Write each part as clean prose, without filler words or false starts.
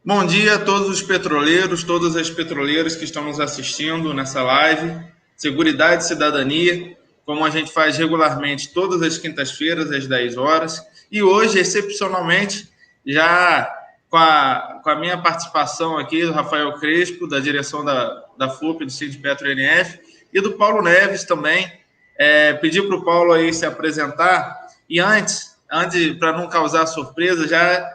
Bom dia a todos os petroleiros, todas as petroleiras que estão nos assistindo nessa live. Seguridade e Cidadania, como a gente faz regularmente todas as quintas-feiras, às 10 horas. E hoje, excepcionalmente, já com a minha participação aqui, do Rafael Crespo, da direção da FUP, do Sindipetro NF, e do Paulo Neves também. Pedir para o Paulo aí se apresentar. E antes para não causar surpresa, já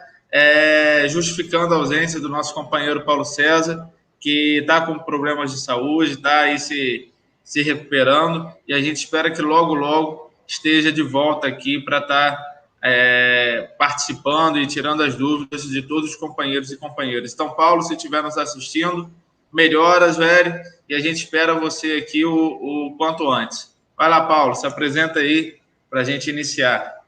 justificando a ausência do nosso companheiro Paulo César, que está com problemas de saúde, está aí se recuperando, e a gente espera que logo, logo esteja de volta aqui para estar participando e tirando as dúvidas de todos os companheiros e companheiras. Então, Paulo, se estiver nos assistindo, melhoras, velho, e a gente espera você aqui o quanto antes. Vai lá, Paulo, se apresenta aí para a gente iniciar.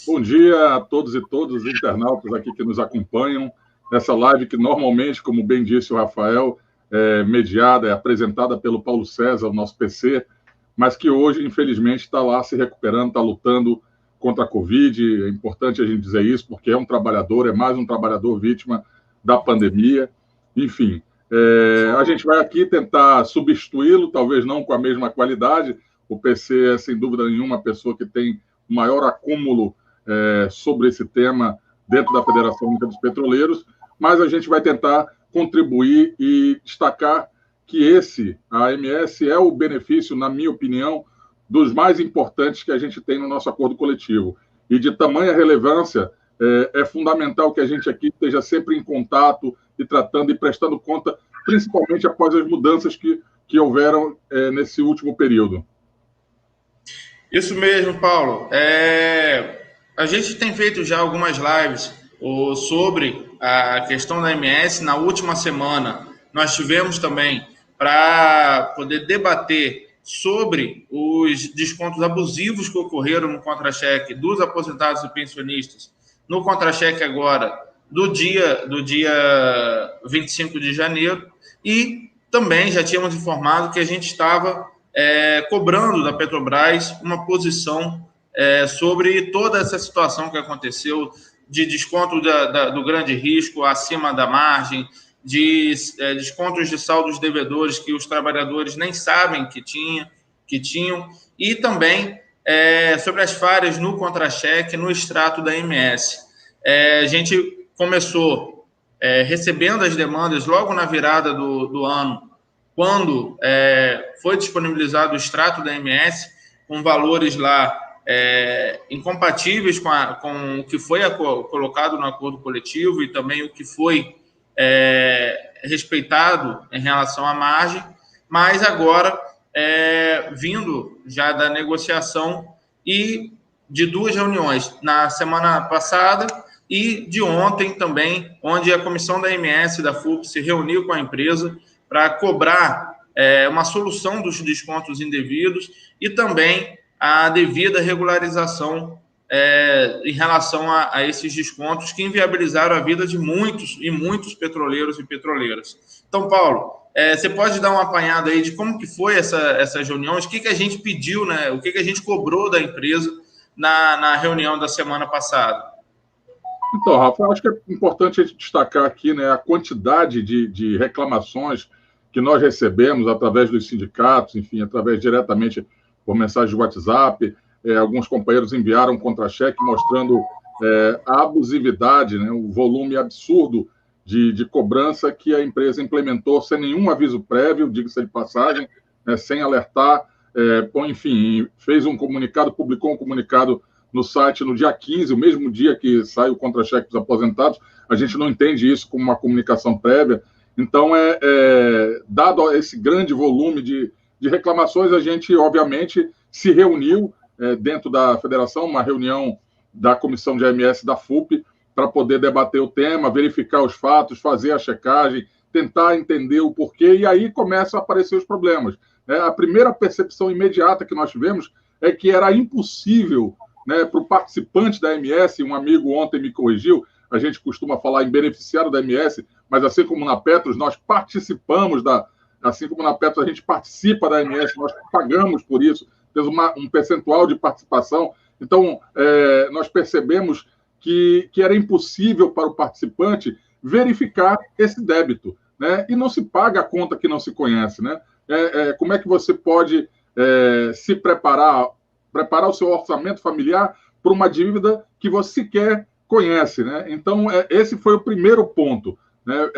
Bom dia a todos e todas os internautas aqui que nos acompanham nessa live que normalmente, como bem disse o Rafael, é mediada, é apresentada pelo Paulo César, o nosso PC, mas que hoje, infelizmente, está lá se recuperando, está lutando contra a Covid. É importante a gente dizer isso, porque é um trabalhador, é mais um trabalhador vítima da pandemia. Enfim, a gente vai aqui tentar substituí-lo, talvez não com a mesma qualidade. O PC é, sem dúvida nenhuma, a pessoa que tem o maior acúmulo sobre esse tema dentro da Federação Única dos Petroleiros, mas a gente vai tentar contribuir e destacar que a AMS, é o benefício, na minha opinião, dos mais importantes que a gente tem no nosso acordo coletivo. E de tamanha relevância, é fundamental que a gente aqui esteja sempre em contato e tratando e prestando conta, principalmente após as mudanças que houveram nesse último período. Isso mesmo, Paulo. A gente tem feito já algumas lives sobre a questão da MS. Na última semana, nós tivemos também para poder debater sobre os descontos abusivos que ocorreram no contra-cheque dos aposentados e pensionistas, no contra-cheque agora do dia 25 de janeiro, e também já tínhamos informado que a gente estava cobrando da Petrobras uma posição sobre toda essa situação que aconteceu de desconto do grande risco acima da margem, de descontos de saldos devedores que os trabalhadores nem sabem que tinham, e também sobre as falhas no contra-cheque, no extrato da MS. A gente começou recebendo as demandas logo na virada do ano, quando foi disponibilizado o extrato da MS, com valores lá incompatíveis com o que foi colocado no acordo coletivo e também o que foi respeitado em relação à margem, mas agora, vindo já da negociação e de duas reuniões, na semana passada e de ontem também, onde a comissão da MS da FUP se reuniu com a empresa para cobrar uma solução dos descontos indevidos e também a devida regularização em relação a esses descontos que inviabilizaram a vida de muitos e muitos petroleiros e petroleiras. Então, Paulo, você pode dar uma apanhada aí de como que foi essas reuniões, o que a gente pediu, né, o que a gente cobrou da empresa na reunião da semana passada? Então, Rafa, acho que é importante a gente destacar aqui, né, a quantidade de reclamações que nós recebemos através dos sindicatos, enfim, através diretamente por mensagem de WhatsApp. Alguns companheiros enviaram um contra-cheque mostrando a abusividade, né, o volume absurdo de cobrança que a empresa implementou sem nenhum aviso prévio, diga-se de passagem, sem alertar. Enfim, fez um comunicado, publicou um comunicado no site no dia 15, o mesmo dia que sai o contra-cheque dos aposentados. A gente não entende isso como uma comunicação prévia. Então, dado esse grande volume de reclamações, a gente, obviamente, se reuniu dentro da federação, uma reunião da comissão de AMS da FUP, para poder debater o tema, verificar os fatos, fazer a checagem, tentar entender o porquê, e aí começam a aparecer os problemas. A primeira percepção imediata que nós tivemos é que era impossível, né, para o participante da AMS. Um amigo ontem me corrigiu, a gente costuma falar em beneficiário da AMS, mas assim como na Petros, nós participamos assim como na Petros a gente participa da AMS, nós pagamos por isso, temos um percentual de participação. Então, nós percebemos que era impossível para o participante verificar esse débito, né? E não se paga a conta que não se conhece, né? Como é que você pode se preparar o seu orçamento familiar para uma dívida que você sequer conhece, né? Então, esse foi o primeiro ponto, né?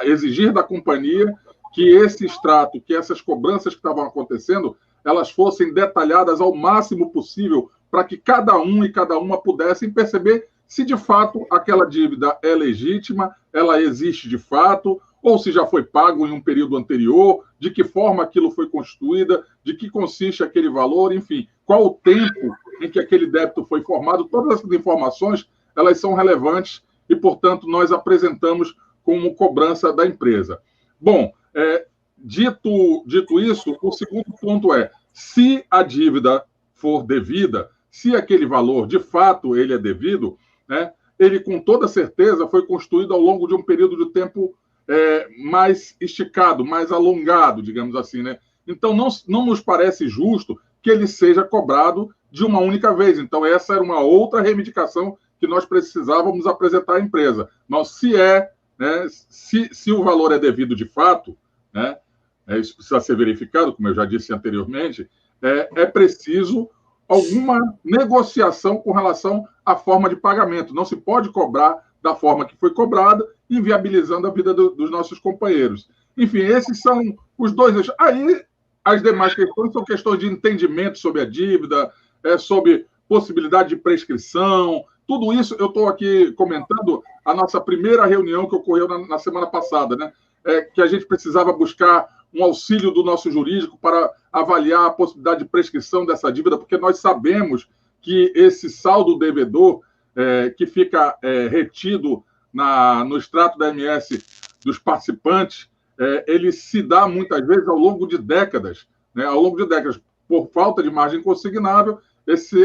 Exigir da companhia que esse extrato, que essas cobranças que estavam acontecendo, elas fossem detalhadas ao máximo possível para que cada um e cada uma pudessem perceber se de fato aquela dívida é legítima, ela existe de fato, ou se já foi pago em um período anterior, de que forma aquilo foi constituída, de que consiste aquele valor, enfim, qual o tempo em que aquele débito foi formado. Todas essas informações, elas são relevantes e, portanto, nós apresentamos como cobrança da empresa. Bom, dito isso, o segundo ponto é, se a dívida for devida, se aquele valor, de fato, ele é devido, né, ele, com toda certeza, foi construído ao longo de um período de tempo mais esticado, mais alongado, digamos assim, né? Então, não nos parece justo que ele seja cobrado de uma única vez. Então, essa era uma outra reivindicação que nós precisávamos apresentar à empresa. Mas né, se o valor é devido de fato, né, isso precisa ser verificado, como eu já disse anteriormente, é preciso alguma negociação com relação à forma de pagamento. Não se pode cobrar da forma que foi cobrada, inviabilizando a vida dos nossos companheiros. Enfim, esses são os dois. Aí, as demais questões são questões de entendimento sobre a dívida, sobre possibilidade de prescrição. Tudo isso eu estou aqui comentando a nossa primeira reunião que ocorreu na semana passada, né? Que a gente precisava buscar um auxílio do nosso jurídico para avaliar a possibilidade de prescrição dessa dívida, porque nós sabemos que esse saldo devedor que fica retido no extrato da MS dos participantes, ele se dá muitas vezes ao longo de décadas, né? Ao longo de décadas, por falta de margem consignável,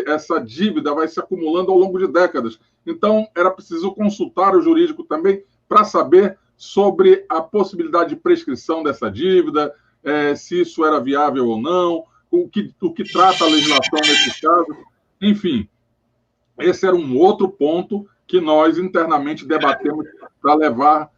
essa dívida vai se acumulando ao longo de décadas. Então, era preciso consultar o jurídico também para saber sobre a possibilidade de prescrição dessa dívida, se isso era viável ou não, o que trata a legislação nesse caso. Enfim, esse era um outro ponto que nós internamente debatemos para levar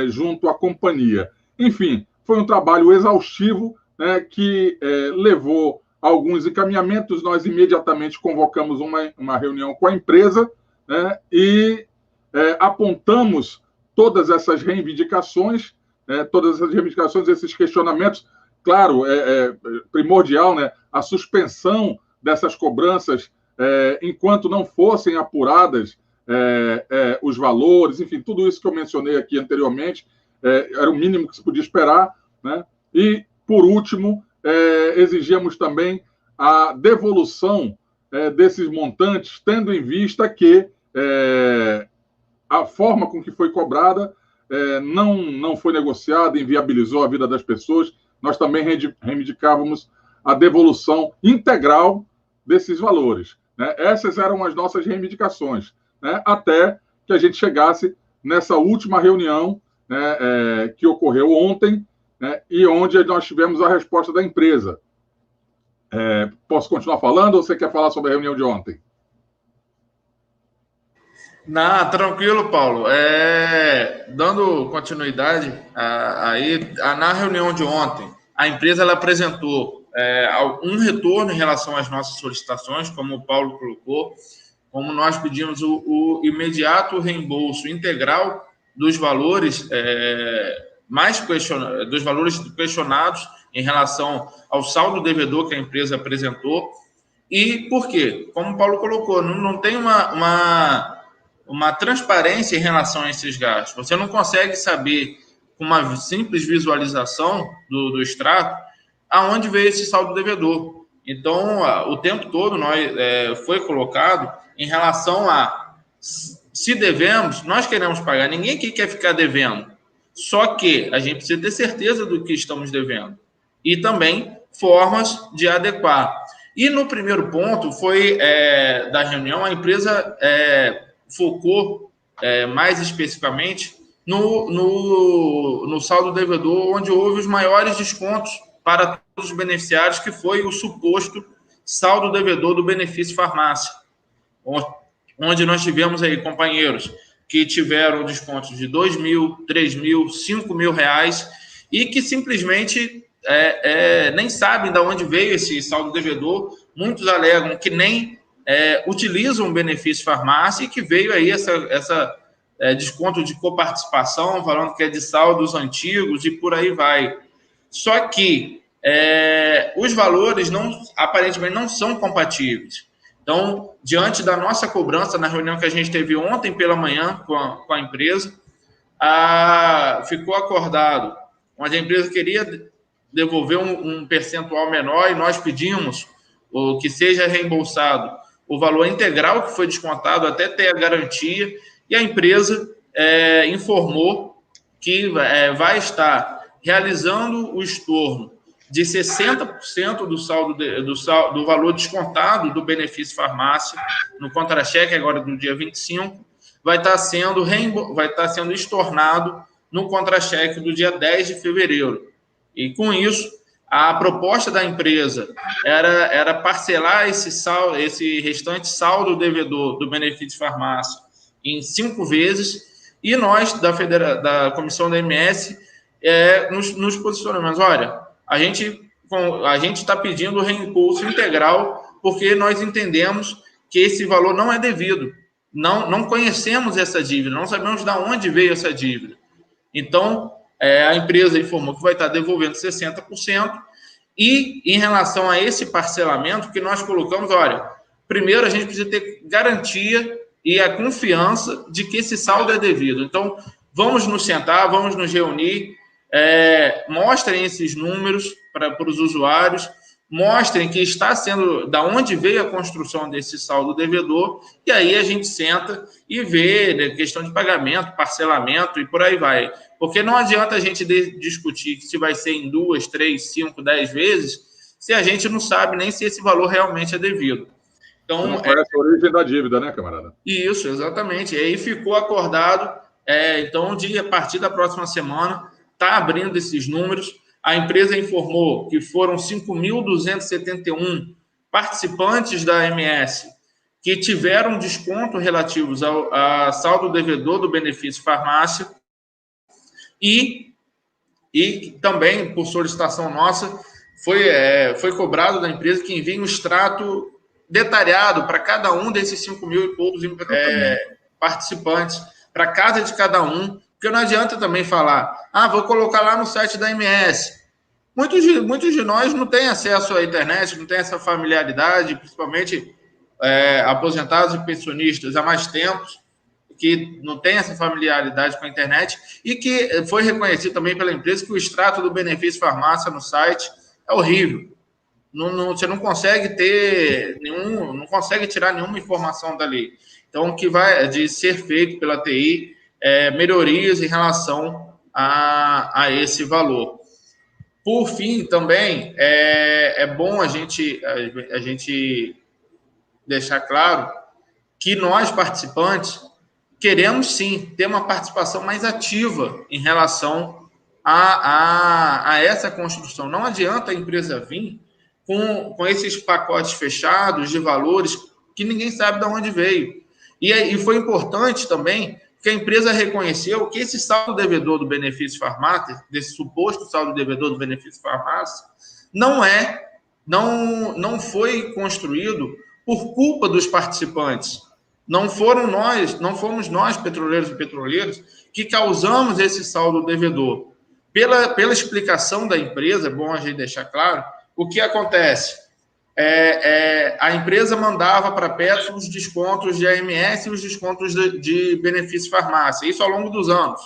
junto à companhia. Enfim, foi um trabalho exaustivo, né, que levou a alguns encaminhamentos. Nós imediatamente convocamos uma reunião com a empresa, né, e apontamos todas essas reivindicações, esses questionamentos. Claro, primordial, né, a suspensão dessas cobranças enquanto não fossem apuradas os valores, enfim, tudo isso que eu mencionei aqui anteriormente, era o mínimo que se podia esperar, né? E, por último, exigíamos também a devolução desses montantes, tendo em vista que a forma com que foi cobrada não foi negociada, inviabilizou a vida das pessoas. Nós também reivindicávamos a devolução integral desses valores, né? Essas eram as nossas reivindicações, né? Até que a gente chegasse nessa última reunião, né, que ocorreu ontem, né, e onde nós tivemos a resposta da empresa. Posso continuar falando ou você quer falar sobre a reunião de ontem? Não, tranquilo, Paulo. Dando continuidade aí, na reunião de ontem, a empresa ela apresentou um retorno em relação às nossas solicitações, como o Paulo colocou, como nós pedimos o imediato reembolso integral dos valores dos valores questionados em relação ao saldo devedor que a empresa apresentou. E por quê? Como o Paulo colocou, não tem uma transparência em relação a esses gastos. Você não consegue saber, com uma simples visualização do extrato, aonde veio esse saldo devedor. Então, o tempo todo foi colocado em relação a se devemos, nós queremos pagar. Ninguém aqui quer ficar devendo. Só que a gente precisa ter certeza do que estamos devendo. E também formas de adequar. E no primeiro ponto da reunião, a empresa focou mais especificamente no saldo devedor, onde houve os maiores descontos para todos os beneficiários, que foi o suposto saldo devedor do benefício farmácia, onde nós tivemos aí companheiros que tiveram descontos de R$2.000, R$3.000, R$5.000 e que simplesmente nem sabem de onde veio esse saldo devedor. Muitos alegam que nem utilizam o benefício farmácia e que veio aí essa desconto de coparticipação, falando que é de saldos antigos e por aí vai. Só que os valores aparentemente não são compatíveis. Então, diante da nossa cobrança, na reunião que a gente teve ontem pela manhã com a empresa, ficou acordado, onde a empresa queria devolver um percentual menor e nós pedimos que seja reembolsado o valor integral que foi descontado até ter a garantia, e a empresa informou que vai estar realizando o estorno de 60% do valor descontado do benefício farmácia no contra-cheque, agora no dia 25, vai estar sendo estornado no contra-cheque do dia 10 de fevereiro. E com isso, a proposta da empresa era parcelar esse restante saldo devedor do benefício farmácia em 5 vezes, e nós, da comissão da MS, nos posicionamos. Olha, a gente está pedindo o reembolso integral porque nós entendemos que esse valor não é devido. Não conhecemos essa dívida, não sabemos de onde veio essa dívida. Então, a empresa informou que vai estar devolvendo 60%, e em relação a esse parcelamento que nós colocamos, olha, primeiro a gente precisa ter garantia e a confiança de que esse saldo é devido. Então, vamos nos sentar, vamos nos reunir, mostrem esses números para os usuários, mostrem que está sendo, da onde veio a construção desse saldo devedor, e aí a gente senta e vê, né, questão de pagamento, parcelamento e por aí vai. Porque não adianta a gente discutir se vai ser em 2, 3, 5, 10 vezes, se a gente não sabe nem se esse valor realmente é devido. Então, não conhece a origem da dívida, né, camarada? Isso, exatamente. E aí ficou acordado, então, a partir da próxima semana, está abrindo esses números. A empresa informou que foram 5.271 participantes da MS que tiveram desconto relativos a saldo devedor do benefício farmácia e também, por solicitação nossa, foi cobrado da empresa que envie um extrato detalhado para cada um desses 5.000 e poucos participantes, para casa de cada um, porque não adianta também falar, vou colocar lá no site da MS. Muitos de nós não têm acesso à internet, não têm essa familiaridade, principalmente aposentados e pensionistas há mais tempo, que não tem essa familiaridade com a internet, e que foi reconhecido também pela empresa que o extrato do benefício farmácia no site é horrível. Você não consegue não consegue tirar nenhuma informação dali. Então, o que vai de ser feito pela TI melhorias em relação a esse valor. Por fim, também, é bom a gente deixar claro que nós, participantes, queremos, sim, ter uma participação mais ativa em relação a essa construção. Não adianta a empresa vir com esses pacotes fechados de valores que ninguém sabe de onde veio. E foi importante também que a empresa reconheceu que esse saldo devedor do benefício farmácia, desse suposto saldo devedor do benefício farmácia, não foi construído por culpa dos participantes. Não fomos nós, petroleiros e petroleiras, que causamos esse saldo devedor. Pela explicação da empresa, é bom a gente deixar claro, o que acontece? A empresa mandava para a Petro os descontos de AMS e os descontos de benefício farmácia, isso ao longo dos anos.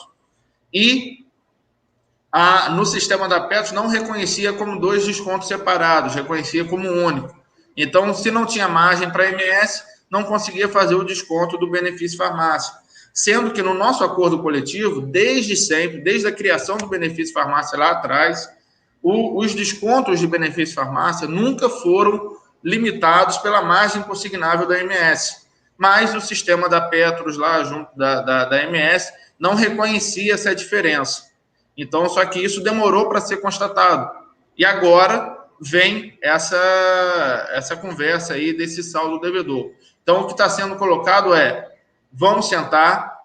E no sistema da Petro não reconhecia como 2 descontos separados, reconhecia como um único. Então, se não tinha margem para AMS, não conseguia fazer o desconto do benefício farmácia. Sendo que no nosso acordo coletivo, desde sempre, desde a criação do benefício farmácia lá atrás, os descontos de benefício farmácia nunca foram limitados pela margem consignável da MS. Mas o sistema da Petros, lá junto da MS, não reconhecia essa diferença. Então, só que isso demorou para ser constatado. E agora vem essa conversa aí desse saldo devedor. Então, o que está sendo colocado vamos sentar,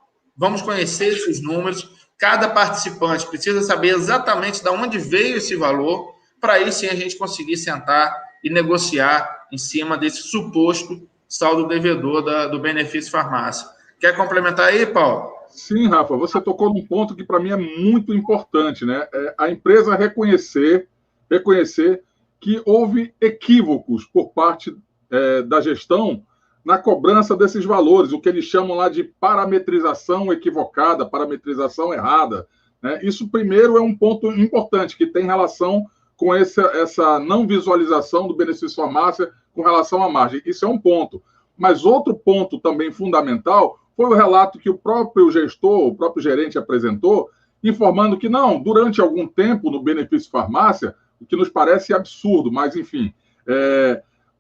Vamos conhecer esses números. Cada participante precisa saber exatamente de onde veio esse valor, para aí sim a gente conseguir sentar e negociar em cima desse suposto saldo devedor do benefício farmácia. Quer complementar aí, Paulo? Sim, Rafa, você tocou num ponto que para mim é muito importante, né? A empresa reconhecer que houve equívocos por parte da gestão na cobrança desses valores, o que eles chamam lá de parametrização equivocada, parametrização errada, né? Isso, primeiro, é um ponto importante, que tem relação com essa não visualização do benefício farmácia com relação à margem. Isso é um ponto. Mas outro ponto também fundamental foi o relato que o próprio gestor, o próprio gerente apresentou, informando que não, durante algum tempo no benefício farmácia, o que nos parece absurdo, mas enfim,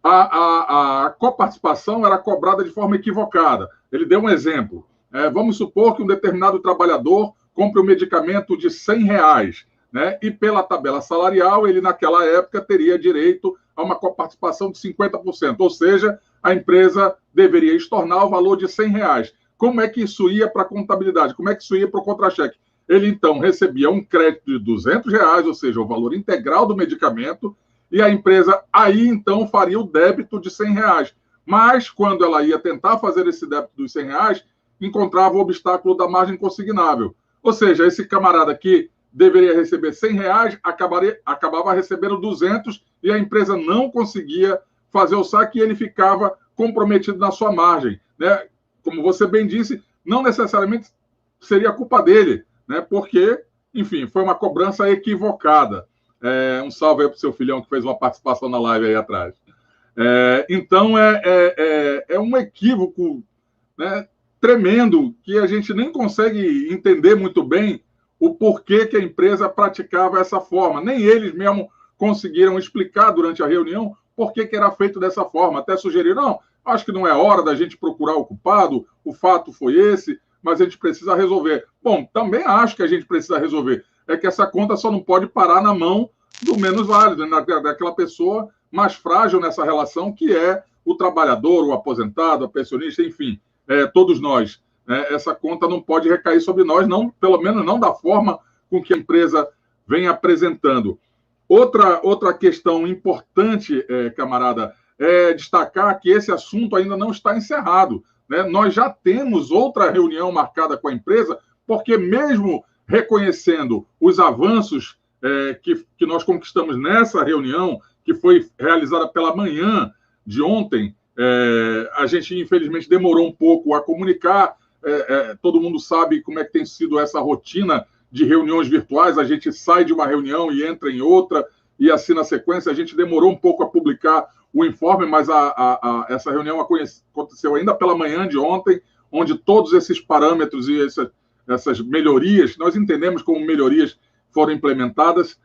a coparticipação era cobrada de forma equivocada. Ele deu um exemplo. Vamos supor que um determinado trabalhador compre um medicamento de R$100, né? E pela tabela salarial, ele naquela época teria direito a uma coparticipação de 50%, ou seja, a empresa deveria estornar o valor de R$100. Como é que isso ia para a contabilidade? Como é que isso ia para o contra-cheque? Ele, então, recebia um crédito de R$200, ou seja, o valor integral do medicamento, e a empresa aí, então, faria o débito de R$100. Mas, quando ela ia tentar fazer esse débito dos R$100, encontrava o obstáculo da margem consignável. Ou seja, esse camarada que deveria receber R$100, acabava recebendo 200 e a empresa não conseguia fazer o saque e ele ficava comprometido na sua margem, né? Como você bem disse, não necessariamente seria culpa dele, né? Porque, enfim, foi uma cobrança equivocada. Um salve aí para o seu filhão que fez uma participação na live aí atrás. Então, é um equívoco, né, tremendo, que a gente nem consegue entender muito bem o porquê que a empresa praticava essa forma. Nem eles mesmo conseguiram explicar durante a reunião por que era feito dessa forma. Até sugeriram, não, acho que não é hora da gente procurar o culpado, o fato foi esse, mas a gente precisa resolver. Bom, também acho que a gente precisa resolver. É que essa conta só não pode parar na mão do menos válido, daquela pessoa mais frágil nessa relação, que é o trabalhador, o aposentado, a pensionista, enfim, todos nós. Essa conta não pode recair sobre nós, não, pelo menos não da forma com que a empresa vem apresentando. Outra questão importante, camarada, é destacar que esse assunto ainda não está encerrado, né? Nós já temos outra reunião marcada com a empresa, porque mesmo reconhecendo os avanços que nós conquistamos nessa reunião, que foi realizada pela manhã de ontem, a gente, infelizmente, demorou um pouco a comunicar. Todo mundo sabe como é que tem sido essa rotina de reuniões virtuais. A gente sai de uma reunião e entra em outra, e assim na sequência. A gente demorou um pouco a publicar o informe, mas essa reunião aconteceu ainda pela manhã de ontem, onde todos esses parâmetros e essas melhorias, que nós entendemos como melhorias, foram implementadas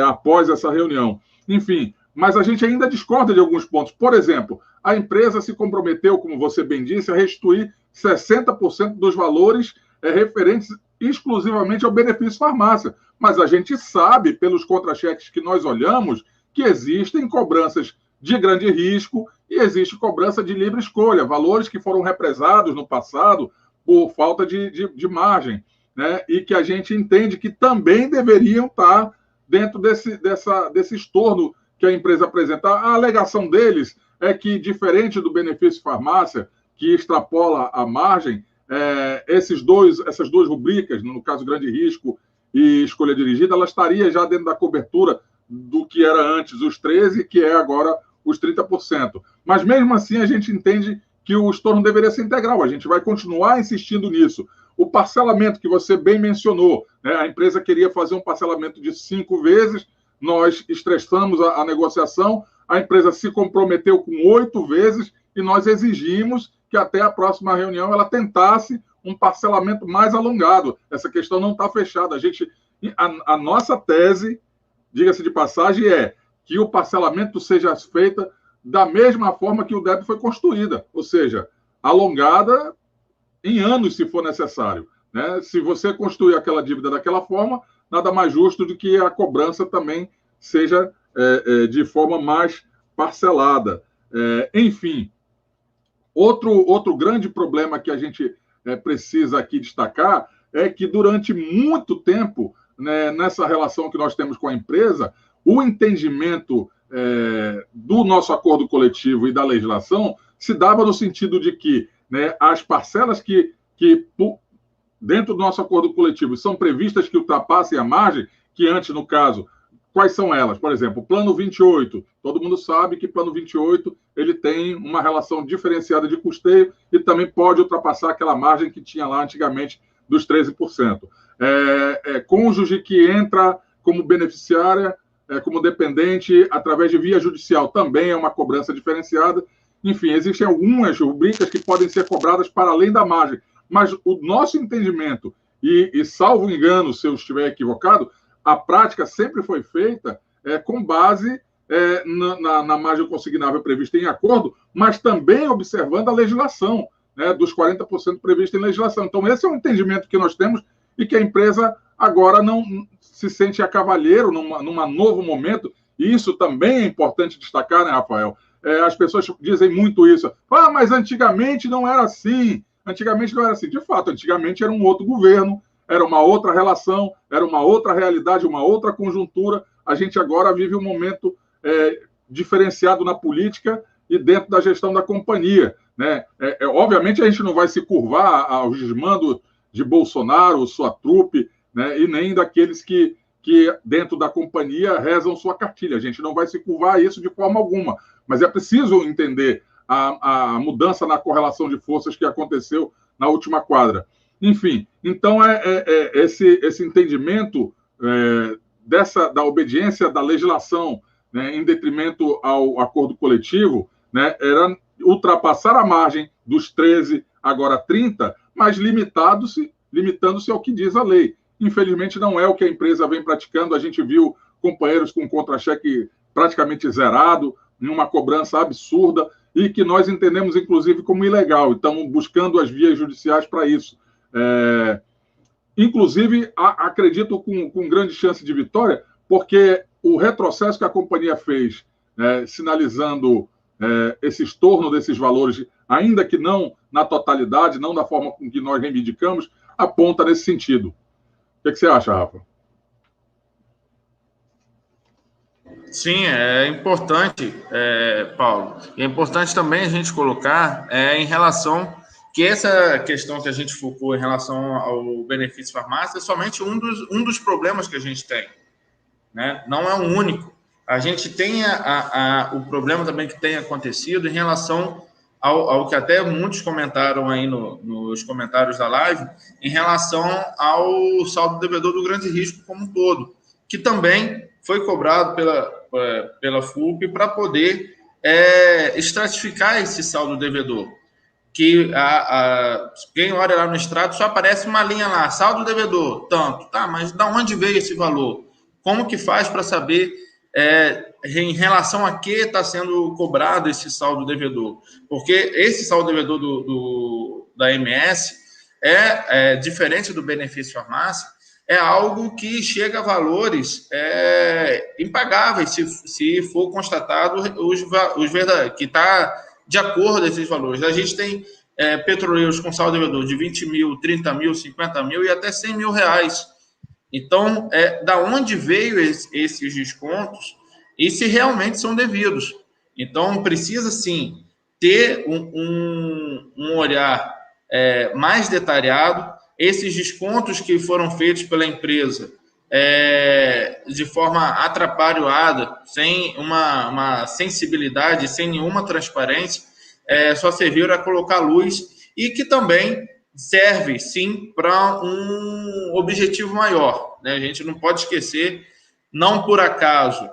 após essa reunião. Enfim, mas a gente ainda discorda de alguns pontos. Por exemplo, a empresa se comprometeu, como você bem disse, a restituir 60% dos valores referentes exclusivamente ao benefício farmácia. Mas a gente sabe, pelos contra-cheques que nós olhamos, que existem cobranças de grande risco e existe cobrança de livre escolha, valores que foram represados no passado por falta de margem, né? E que a gente entende que também deveriam estar dentro desse estorno que a empresa apresenta. A alegação deles é que, diferente do benefício farmácia, que extrapola a margem, essas duas rubricas, no caso grande risco e escolha dirigida, ela estaria já dentro da cobertura do que era antes os 13%, que é agora os 30%. Mas mesmo assim a gente entende que o estorno deveria ser integral, a gente vai continuar insistindo nisso. O parcelamento que você bem mencionou, né? A empresa queria fazer um parcelamento de 5 vezes, nós estressamos a negociação, a empresa se comprometeu com 8 vezes e nós exigimos que até a próxima reunião ela tentasse um parcelamento mais alongado. Essa questão não está fechada. A nossa tese, diga-se de passagem, é que o parcelamento seja feito da mesma forma que o débito foi construída, ou seja, alongada em anos, se for necessário, né? Se você construir aquela dívida daquela forma, nada mais justo do que a cobrança também seja de forma mais parcelada. Enfim, outro grande problema que a gente precisa aqui destacar é que durante muito tempo, né, nessa relação que nós temos com a empresa, o entendimento do nosso acordo coletivo e da legislação se dava no sentido de que, né, as parcelas que dentro do nosso acordo coletivo são previstas que ultrapassem a margem, que antes, no caso, quais são elas? Por exemplo, o Plano 28. Todo mundo sabe que o Plano 28 ele tem uma relação diferenciada de custeio e também pode ultrapassar aquela margem que tinha lá antigamente dos 13%. Cônjuge que entra como beneficiária, como dependente, através de via judicial, também é uma cobrança diferenciada. Enfim, existem algumas rubricas que podem ser cobradas para além da margem. Mas o nosso entendimento, e salvo engano, se eu estiver equivocado, a prática sempre foi feita com base na margem consignável prevista em acordo, mas também observando a legislação, né, dos 40% previsto em legislação. Então, esse é um entendimento que nós temos e que a empresa agora não se sente a cavalheiro num novo momento, e isso também é importante destacar, né, Rafael? As pessoas dizem muito isso. Mas antigamente não era assim. Antigamente não era assim. De fato, antigamente era um outro governo, era uma outra relação, era uma outra realidade, uma outra conjuntura. A gente agora vive um momento diferenciado na política e dentro da gestão da companhia, né? Obviamente, a gente não vai se curvar aos desmandos de Bolsonaro, sua trupe, né? E nem daqueles que dentro da companhia rezam sua cartilha. A gente não vai se curvar a isso de forma alguma. Mas é preciso entender a mudança na correlação de forças que aconteceu na última quadra. Enfim, então esse entendimento da obediência da legislação, né, em detrimento ao acordo coletivo, né, era ultrapassar a margem dos 13, agora 30, mas limitando-se ao que diz a lei. Infelizmente, não é o que a empresa vem praticando. A gente viu companheiros com contra-cheque praticamente zerado, numa cobrança absurda, e que nós entendemos, inclusive, como ilegal. Estamos buscando as vias judiciais para isso. Inclusive, acredito com grande chance de vitória, porque o retrocesso que a companhia fez, sinalizando esse estorno desses valores, ainda que não na totalidade, não da forma com que nós reivindicamos, aponta nesse sentido. O que você acha, Rafa? Sim, é importante, Paulo. E é importante também a gente colocar em relação que essa questão que a gente focou em relação ao benefício farmácia é somente um dos problemas que a gente tem, né? Não é o único. A gente tem o problema também que tem acontecido em relação ao que até muitos comentaram aí nos comentários da live, em relação ao saldo devedor do grande risco como um todo, que também foi cobrado pela FUP para poder estratificar esse saldo devedor. Que quem olha lá no extrato só aparece uma linha lá, saldo devedor, tanto. Tá, mas de onde veio esse valor? Como que faz para saber em relação a que está sendo cobrado esse saldo devedor? Porque esse saldo devedor da MS diferente do benefício farmácia, é algo que chega a valores impagáveis, se for constatado os verdadeiros, que está de acordo com esses valores. A gente tem petroleiros com saldo devedor de 20 mil, 30 mil, 50 mil e até 100 mil reais. Então, da onde veio esses descontos e se realmente são devidos. Então, precisa, sim, ter um olhar mais detalhado. Esses descontos que foram feitos pela empresa de forma atrapalhada, sem uma sensibilidade, sem nenhuma transparência, só serviram a colocar luz e que também serve, sim, para um objetivo maior, né? A gente não pode esquecer, não por acaso,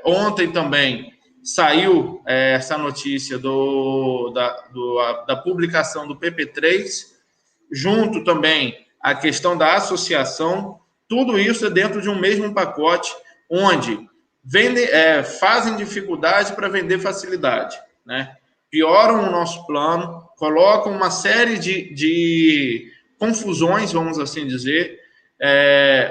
ontem também saiu essa notícia da publicação do PP3, junto também a questão da associação, tudo isso é dentro de um mesmo pacote, onde fazem dificuldade para vender facilidade, né? Pioram o nosso plano, colocam uma série de confusões, vamos assim dizer,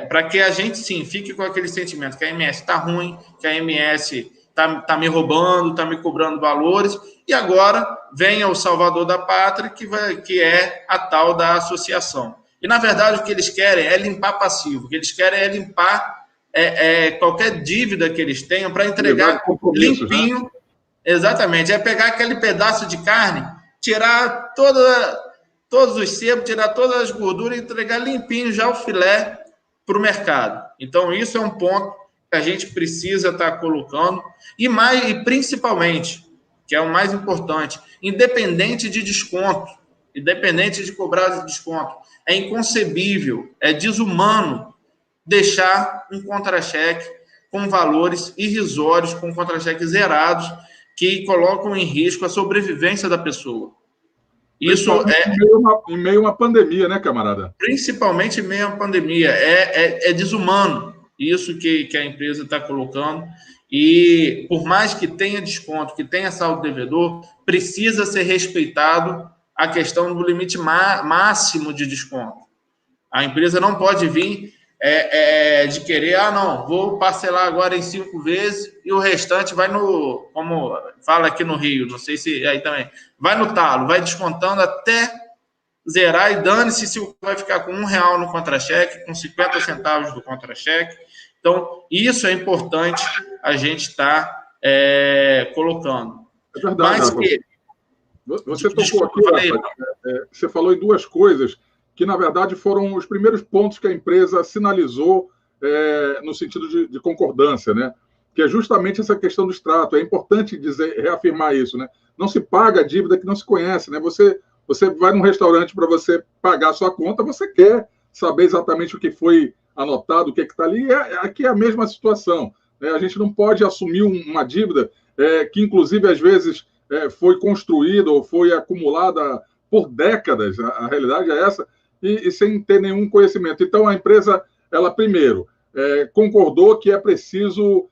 para que a gente, sim, fique com aquele sentimento que a MS está ruim, que a MS tá me roubando, está me cobrando valores, e agora vem o salvador da pátria, que é a tal da associação. E, na verdade, o que eles querem é limpar passivo, o que eles querem é limpar qualquer dívida que eles tenham para entregar limpinho. Né? Exatamente, é pegar aquele pedaço de carne, tirar todos os sebos, tirar todas as gorduras e entregar limpinho já o filé para o mercado. Então, isso é um ponto que a gente precisa estar colocando, e principalmente, que é o mais importante, independente de desconto, independente de cobrar desconto, é inconcebível, é desumano deixar um contra-cheque com valores irrisórios, com contra-cheques zerados, que colocam em risco a sobrevivência da pessoa. Isso em meio a uma pandemia, né, camarada? Principalmente em meio a uma pandemia. É desumano isso que a empresa está colocando. E por mais que tenha desconto, que tenha saldo devedor, precisa ser respeitado a questão do limite máximo de desconto. A empresa não pode vir de querer, não, vou parcelar agora em 5 vezes e o restante vai como fala aqui no Rio, não sei se aí também, vai no talo, vai descontando até zerar e dane-se se vai ficar com R$1 no contra-cheque, com 50 centavos do contra-cheque. Então, isso é importante a gente estar colocando. É verdade. Mas que... Você tocou aqui, você falou em duas coisas que, na verdade, foram os primeiros pontos que a empresa sinalizou no sentido de concordância, né? Que é justamente essa questão do extrato. É importante reafirmar isso, né? Não se paga a dívida que não se conhece, né? Você vai num restaurante para você pagar a sua conta, você quer saber exatamente o que foi anotado, o que está ali. Aqui é a mesma situação, né? A gente não pode assumir uma dívida que, inclusive, às vezes foi construída ou foi acumulada por décadas. A realidade é essa, e sem ter nenhum conhecimento. Então, a empresa, ela primeiro concordou que é preciso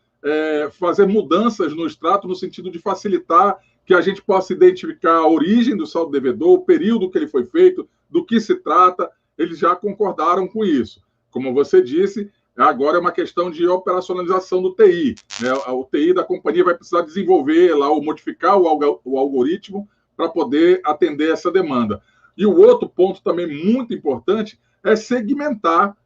fazer mudanças no extrato no sentido de facilitar que a gente possa identificar a origem do saldo devedor, o período que ele foi feito, do que se trata. Eles já concordaram com isso. Como você disse, agora é uma questão de operacionalização do TI, né? O TI da companhia vai precisar desenvolver lá, ou modificar o algoritmo para poder atender essa demanda. E o outro ponto também muito importante é segmentar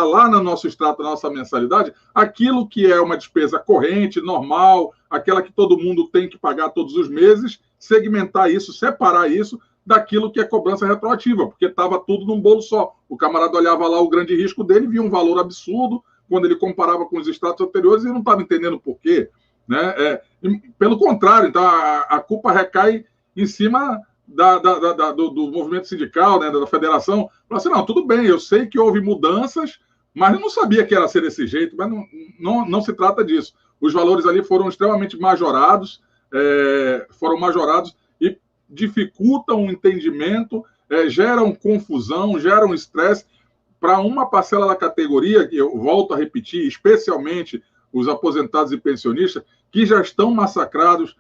lá no nosso extrato, na nossa mensalidade, aquilo que é uma despesa corrente, normal, aquela que todo mundo tem que pagar todos os meses, segmentar isso, separar isso daquilo que é cobrança retroativa, porque estava tudo num bolo só. O camarada olhava lá o grande risco dele, via um valor absurdo, quando ele comparava com os extratos anteriores, e não estava entendendo por quê, né? Pelo contrário, então a culpa recai em cima do movimento sindical, né, da federação. Falou assim, não, tudo bem, eu sei que houve mudanças, mas eu não sabia que era ser desse jeito, mas não se trata disso. Os valores ali foram extremamente majorados, e dificultam o entendimento, geram confusão, geram estresse para uma parcela da categoria, que eu volto a repetir, especialmente os aposentados e pensionistas, que já estão massacrados,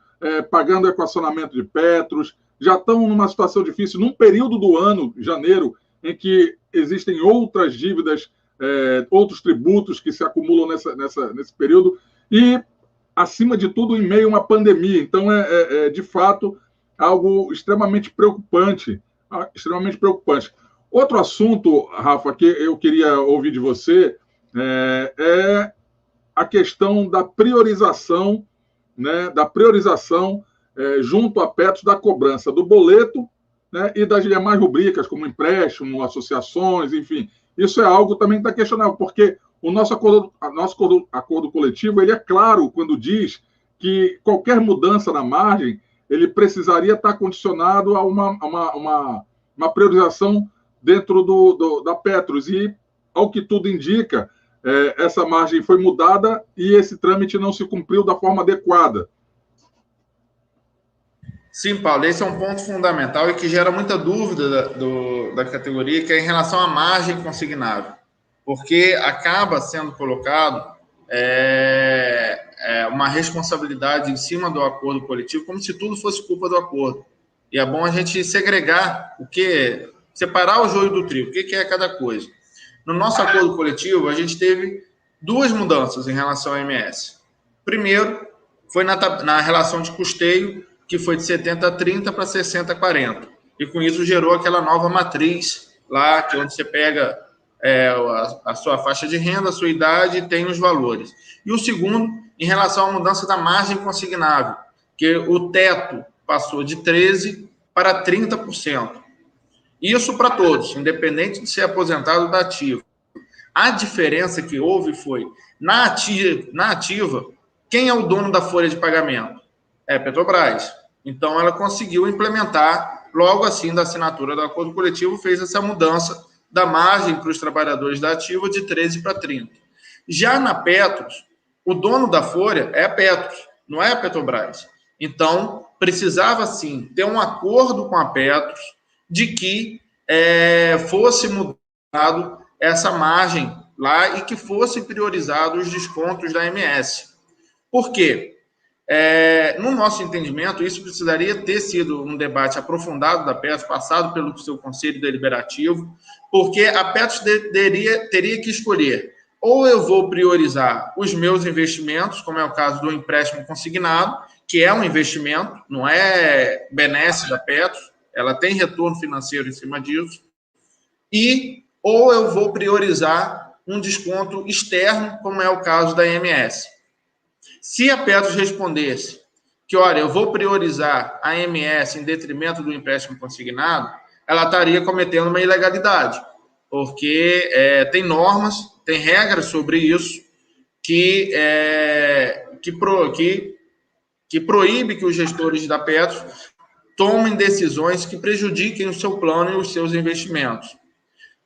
pagando equacionamento de Petros, já estão numa situação difícil, num período do ano, janeiro, em que existem outras dívidas, outros tributos que se acumulam nesse período, e, acima de tudo, em meio a uma pandemia. Então, de fato, algo extremamente preocupante. Outro assunto, Rafa, que eu queria ouvir de você, é a questão da priorização, né, junto a Petros da cobrança do boleto, né, e das demais rubricas, como empréstimo, associações, enfim. Isso é algo também que está questionável, porque o nosso acordo coletivo, ele é claro quando diz que qualquer mudança na margem, ele precisaria estar condicionado a uma priorização dentro da Petros. E, ao que tudo indica, essa margem foi mudada e esse trâmite não se cumpriu da forma adequada. Sim, Paulo, esse é um ponto fundamental e que gera muita dúvida da categoria, que é em relação à margem consignável, porque acaba sendo colocado uma responsabilidade em cima do acordo coletivo, como se tudo fosse culpa do acordo. E é bom a gente segregar separar o joio do trigo, o que é cada coisa. No nosso acordo coletivo, a gente teve 2 mudanças em relação ao MS. Primeiro, foi na relação de custeio, que foi de 70-30 para 60-40. E com isso gerou aquela nova matriz lá, que é onde você pega a sua faixa de renda, a sua idade e tem os valores. E o segundo, em relação à mudança da margem consignável, que o teto passou de 13% para 30%. Isso para todos, independente de ser aposentado da ativa. A diferença que houve foi, na ativa, quem é o dono da folha de pagamento? É a Petrobras. Então, ela conseguiu implementar, logo assim da assinatura do acordo coletivo, fez essa mudança da margem para os trabalhadores da ativa de 13% para 30%. Já na Petros, o dono da folha é a Petros, não é a Petrobras. Então, precisava, sim, ter um acordo com a Petros de que fosse mudado essa margem lá e que fosse priorizado os descontos da MS. Por quê? No nosso entendimento, isso precisaria ter sido um debate aprofundado da Petros, passado pelo seu Conselho Deliberativo, porque a Petros teria que escolher: ou eu vou priorizar os meus investimentos, como é o caso do empréstimo consignado, que é um investimento, não é benesse da Petros, ela tem retorno financeiro em cima disso, ou eu vou priorizar um desconto externo, como é o caso da MS. Se a Petros respondesse que, olha, eu vou priorizar a MS em detrimento do empréstimo consignado, ela estaria cometendo uma ilegalidade, porque tem normas, tem regras sobre isso que proíbe que os gestores da Petros tomem decisões que prejudiquem o seu plano e os seus investimentos.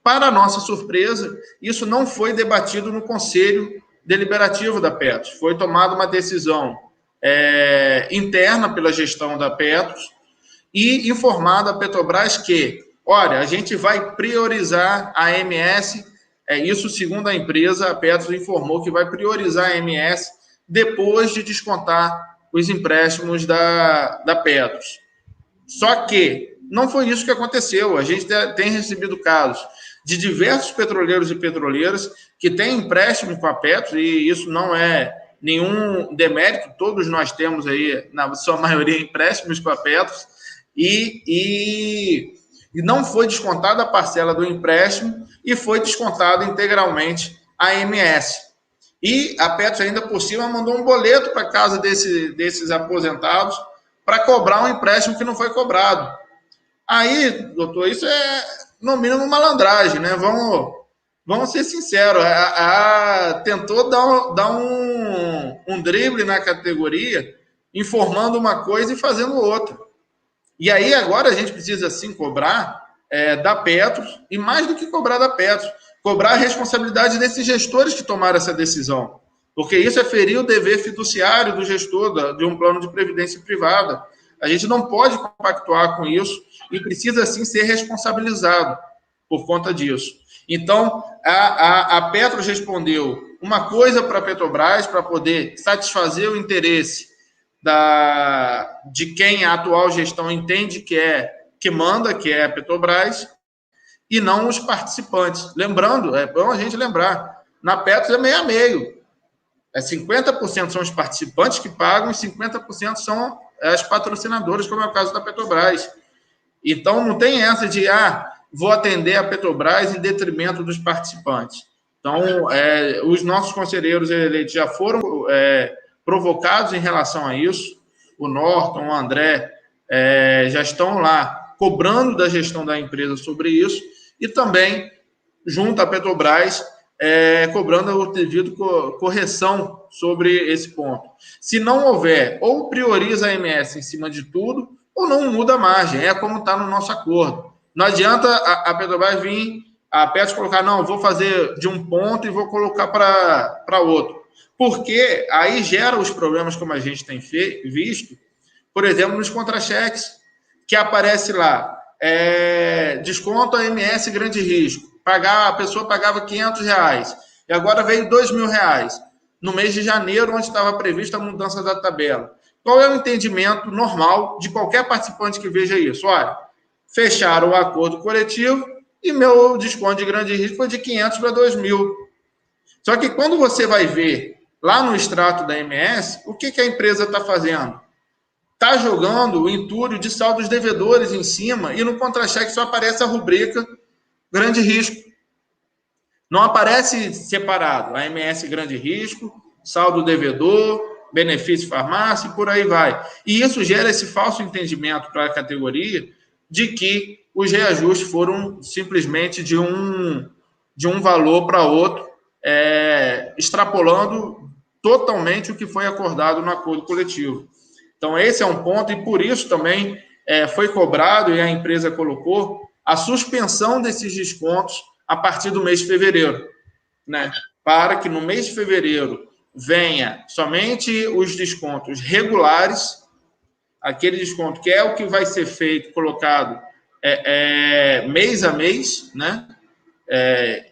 Para nossa surpresa, isso não foi debatido no Conselho Deliberativo da Petros. Foi tomada uma decisão interna pela gestão da Petros e informada a Petrobras que, olha, a gente vai priorizar a MS, isso segundo a empresa, a Petros informou que vai priorizar a MS depois de descontar os empréstimos da Petros. Só que não foi isso que aconteceu. A gente tem recebido casos de diversos petroleiros e petroleiras que têm empréstimo com a Petros, e isso não é nenhum demérito, todos nós temos aí, na sua maioria, empréstimos com a Petros, e não foi descontada a parcela do empréstimo e foi descontada integralmente a MS. E a Petros ainda por cima mandou um boleto para casa desses aposentados para cobrar um empréstimo que não foi cobrado. Aí, doutor, isso é, no mínimo, malandragem, né? Vamos ser sinceros. Tentou dar um drible na categoria, informando uma coisa e fazendo outra. E aí, agora, a gente precisa, sim, cobrar da Petros, e mais do que cobrar da Petros, cobrar a responsabilidade desses gestores que tomaram essa decisão. Porque isso é ferir o dever fiduciário do gestor de um plano de previdência privada. A gente não pode compactuar com isso e precisa, sim, ser responsabilizado por conta disso. Então, a Petros respondeu uma coisa para a Petrobras para poder satisfazer o interesse de quem a atual gestão entende que manda, que é a Petrobras, e não os participantes. Lembrando, é bom a gente lembrar, na Petros é meio a meio. 50% são os participantes que pagam e 50% são as patrocinadoras, como é o caso da Petrobras. Então, não tem essa de, vou atender a Petrobras em detrimento dos participantes. Então, os nossos conselheiros eleitos já foram provocados em relação a isso. O Norton, o André, já estão lá cobrando da gestão da empresa sobre isso e também, junto à Petrobras, cobrando o devido correção sobre esse ponto. Se não houver, ou prioriza a MS em cima de tudo, ou não muda a margem. É como está no nosso acordo. Não adianta a Petrobras vir, a Petros colocar, não, vou fazer de um ponto e vou colocar para outro. Porque aí gera os problemas como a gente tem visto, por exemplo, nos contra-cheques, que aparece lá, desconto a MS grande risco. A pessoa pagava R$500 e agora veio R$2.000 no mês de janeiro, onde estava prevista a mudança da tabela. Qual é o entendimento normal de qualquer participante que veja isso? Olha, fecharam o acordo coletivo e meu desconto de grande risco foi de 500 para 2.000. Só que quando você vai ver lá no extrato da MS, o que a empresa está fazendo? Está jogando o entulho de saldos devedores em cima e no contra-cheque só aparece a rubrica grande risco. Não aparece separado a MS grande risco, saldo devedor, benefício farmácia e por aí vai. E isso gera esse falso entendimento para a categoria de que os reajustes foram simplesmente de um valor para outro, extrapolando totalmente o que foi acordado no acordo coletivo. Então, esse é um ponto, e por isso também foi cobrado, e a empresa colocou, a suspensão desses descontos a partir do mês de fevereiro, né? Para que no mês de fevereiro venha somente os descontos regulares, aquele desconto que é o que vai ser feito, colocado mês a mês, né?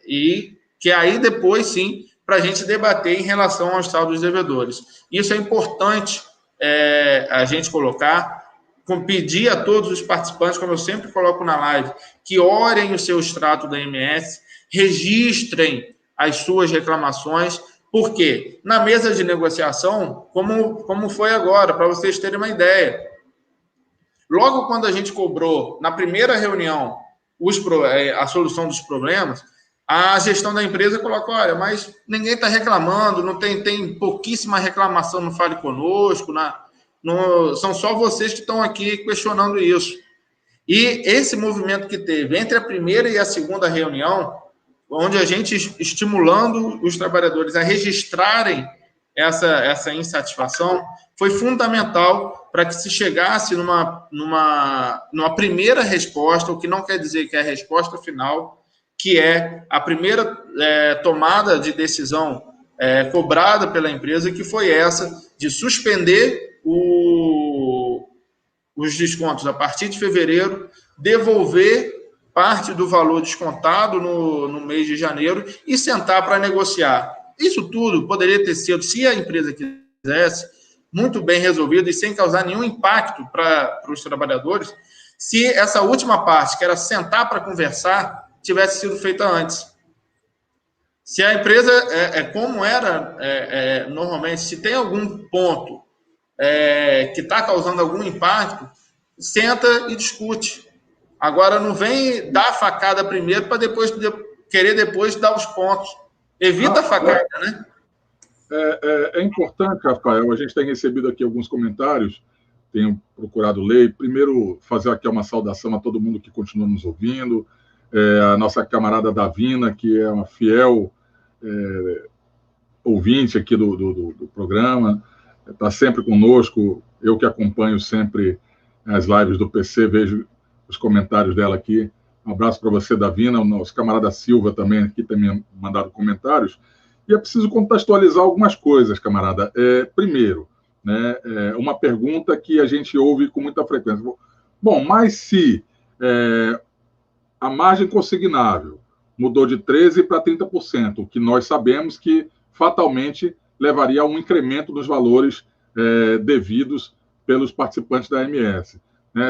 E que aí depois, sim, para a gente debater em relação aos saldos devedores. Isso é importante a gente colocar, pedir a todos os participantes, como eu sempre coloco na live, que olhem o seu extrato da MS, registrem as suas reclamações, porque na mesa de negociação, como foi agora, para vocês terem uma ideia, logo quando a gente cobrou, na primeira reunião, a solução dos problemas, a gestão da empresa colocou, olha, mas ninguém está reclamando, não tem pouquíssima reclamação no Fale Conosco, são só vocês que estão aqui questionando isso. E esse movimento que teve entre a primeira e a segunda reunião, onde a gente estimulando os trabalhadores a registrarem essa insatisfação, foi fundamental para que se chegasse numa primeira resposta, o que não quer dizer que é a resposta final, que é a primeira tomada de decisão cobrada pela empresa, que foi essa de suspender os descontos a partir de fevereiro, devolver parte do valor descontado no mês de janeiro e sentar para negociar. Isso tudo poderia ter sido, se a empresa quisesse, muito bem resolvido e sem causar nenhum impacto para os trabalhadores, se essa última parte, que era sentar para conversar, tivesse sido feita antes. Se a empresa, como era normalmente, se tem algum ponto que está causando algum impacto, senta e discute. Agora, não vem dar a facada primeiro para depois querer dar os pontos. Evita a facada, né? É importante, Rafael, a gente tem recebido aqui alguns comentários, tenho procurado ler. Primeiro, fazer aqui uma saudação a todo mundo que continua nos ouvindo, a nossa camarada Davina, que é uma fiel ouvinte aqui do programa, está sempre conosco, eu que acompanho sempre as lives do PC, vejo os comentários dela aqui. Um abraço para você, Davina, o nosso camarada Silva também aqui tem me mandado comentários. E é preciso contextualizar algumas coisas, camarada. Primeiro, né, uma pergunta que a gente ouve com muita frequência. Bom, mas se a margem consignável mudou de 13% para 30%, o que nós sabemos que fatalmente levaria a um incremento dos valores devidos pelos participantes da MS.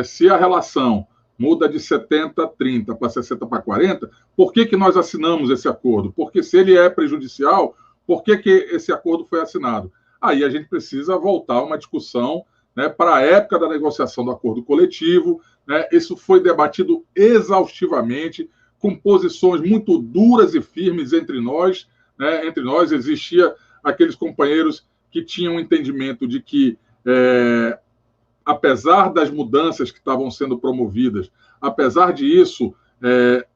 Se a relação muda de 70-30 para 60 para 40, por que nós assinamos esse acordo? Porque se ele é prejudicial, por que esse acordo foi assinado? Aí a gente precisa voltar a uma discussão, né, para a época da negociação do acordo coletivo, né? Isso foi debatido exaustivamente, com posições muito duras e firmes entre nós, né? Entre nós existia aqueles companheiros que tinham um entendimento de que apesar das mudanças que estavam sendo promovidas, apesar disso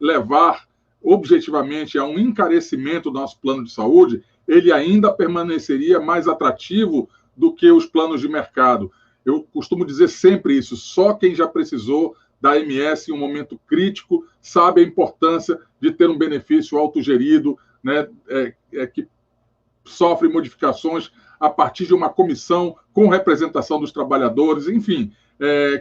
levar objetivamente a um encarecimento do nosso plano de saúde, ele ainda permaneceria mais atrativo do que os planos de mercado. Eu costumo dizer sempre isso, só quem já precisou da MS em um momento crítico sabe a importância de ter um benefício autogerido, né, que sofre modificações a partir de uma comissão com representação dos trabalhadores, enfim,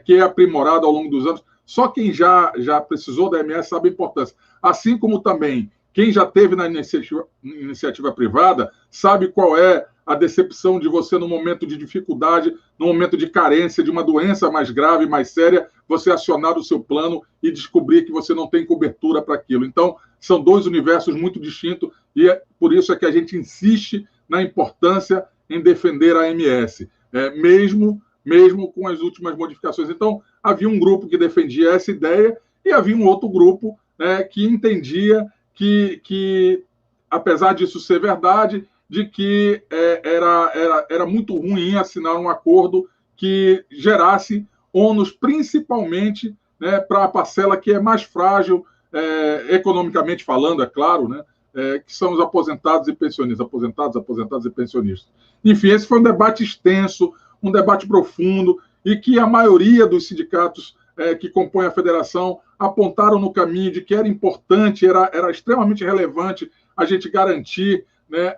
que é aprimorado ao longo dos anos. Só quem já precisou da MS sabe a importância. Assim como também quem já teve na iniciativa privada sabe qual é a decepção de você no momento de dificuldade, no momento de carência, de uma doença mais grave, mais séria, você acionar o seu plano e descobrir que você não tem cobertura para aquilo. Então, são dois universos muito distintos e por isso é que a gente insiste na importância em defender a MS, mesmo com as últimas modificações. Então, havia um grupo que defendia essa ideia e havia um outro grupo, né, que entendia que, apesar disso ser verdade, de que era muito ruim assinar um acordo que gerasse ônus, principalmente, né, para a parcela que é mais frágil, economicamente falando, é claro, né, que são os aposentados e pensionistas, aposentados e pensionistas. Enfim, esse foi um debate extenso, um debate profundo, e que a maioria dos sindicatos que compõem a federação apontaram no caminho de que era importante, era extremamente relevante a gente garantir, né,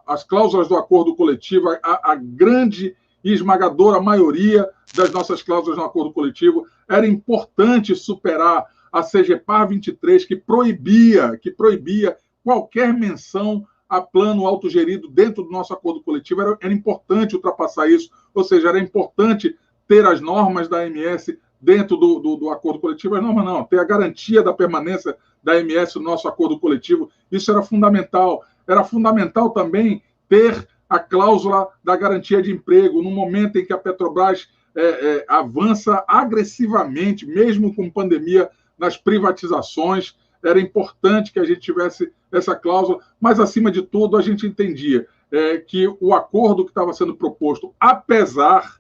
as cláusulas do acordo coletivo, a grande e esmagadora maioria das nossas cláusulas no acordo coletivo. Era importante superar a CGPAR 23, que proibia qualquer menção a plano autogerido dentro do nosso acordo coletivo. Era importante ultrapassar isso, ou seja, era importante ter as normas da AMS dentro do acordo coletivo. As normas não, ter a garantia da permanência da AMS no nosso acordo coletivo. Isso era fundamental. Era fundamental também ter a cláusula da garantia de emprego, no momento em que a Petrobras avança agressivamente, mesmo com pandemia, nas privatizações. Era importante que a gente tivesse essa cláusula, mas, acima de tudo, a gente entendia que o acordo que estava sendo proposto, apesar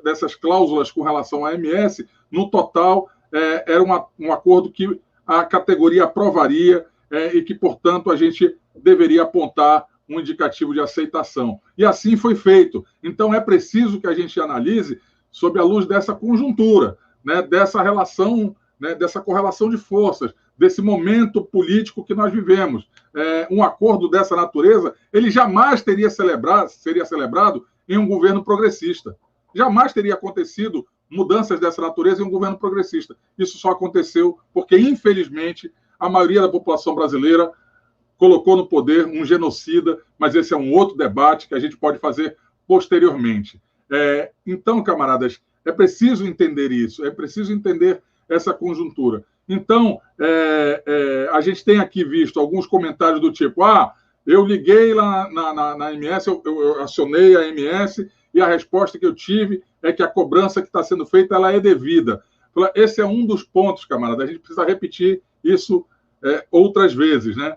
dessas cláusulas com relação à AMS, no total, era um acordo que a categoria aprovaria e que, portanto, a gente deveria apontar um indicativo de aceitação. E assim foi feito. Então, é preciso que a gente analise sob a luz dessa conjuntura, né, dessa relação, né, dessa correlação de forças, desse momento político que nós vivemos. Um acordo dessa natureza, ele jamais seria celebrado em um governo progressista. Jamais teria acontecido mudanças dessa natureza em um governo progressista. Isso só aconteceu porque, infelizmente, a maioria da população brasileira colocou no poder um genocida, mas esse é um outro debate que a gente pode fazer posteriormente. Então, camaradas, é preciso entender isso, é preciso entender essa conjuntura. Então, a gente tem aqui visto alguns comentários do tipo: eu liguei lá na MS, eu acionei a MS, e a resposta que eu tive é que a cobrança que está sendo feita ela é devida. Esse é um dos pontos, camarada. A gente precisa repetir isso outras vezes, né?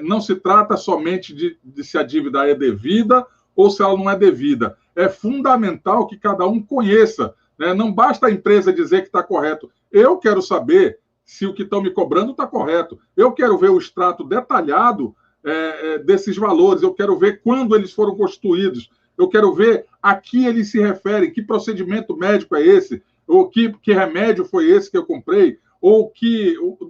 Não se trata somente de se a dívida é devida ou se ela não é devida. É fundamental que cada um conheça, né? Não basta a empresa dizer que está correto. Eu quero saber se o que estão me cobrando está correto. Eu quero ver o extrato detalhado desses valores. Eu quero ver quando eles foram constituídos. Eu quero ver a que eles se referem, que procedimento médico é esse, ou que remédio foi esse que eu comprei, ou